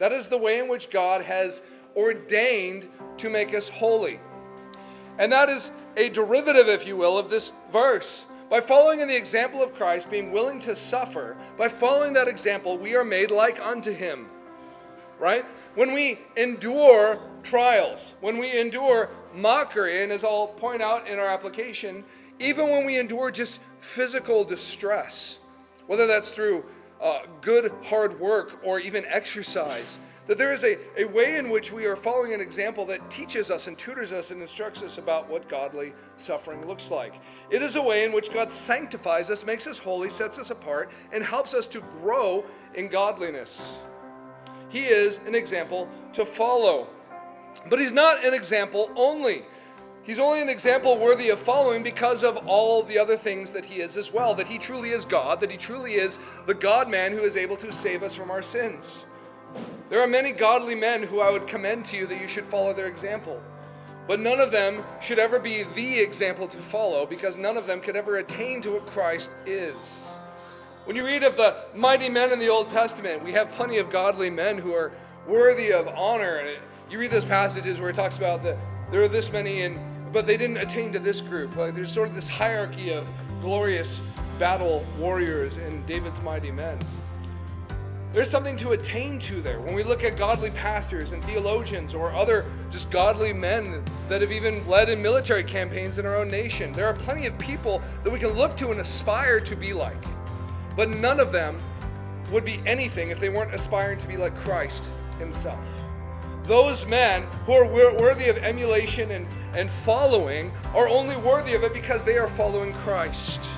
That is the way in which God has ordained to make us holy. And that is a derivative, if you will, of this verse. By following in the example of Christ, being willing to suffer, by following that example, we are made like unto him. Right? When we endure trials, when we endure mockery, and as I'll point out in our application, even when we endure just physical distress, whether that's through good hard work or even exercise, that there is a way in which we are following an example that teaches us and tutors us and instructs us about what godly suffering looks like. It is a way in which God sanctifies us, makes us holy, sets us apart, and helps us to grow in godliness. He is an example to follow. But he's not an example only. He's only an example worthy of following because of all the other things that he is as well. That he truly is God, that he truly is the God-man who is able to save us from our sins. There are many godly men who I would commend to you that you should follow their example. But none of them should ever be the example to follow, because none of them could ever attain to what Christ is. When you read of the mighty men in the Old Testament, we have plenty of godly men who are worthy of honor. And you read those passages where it talks about that there are this many, but they didn't attain to this group. Like there's sort of this hierarchy of glorious battle warriors in David's mighty men. There's something to attain to there. When we look at godly pastors and theologians or other just godly men that have even led in military campaigns in our own nation, there are plenty of people that we can look to and aspire to be like. But none of them would be anything if they weren't aspiring to be like Christ himself. Those men who are worthy of emulation and following are only worthy of it because they are following Christ.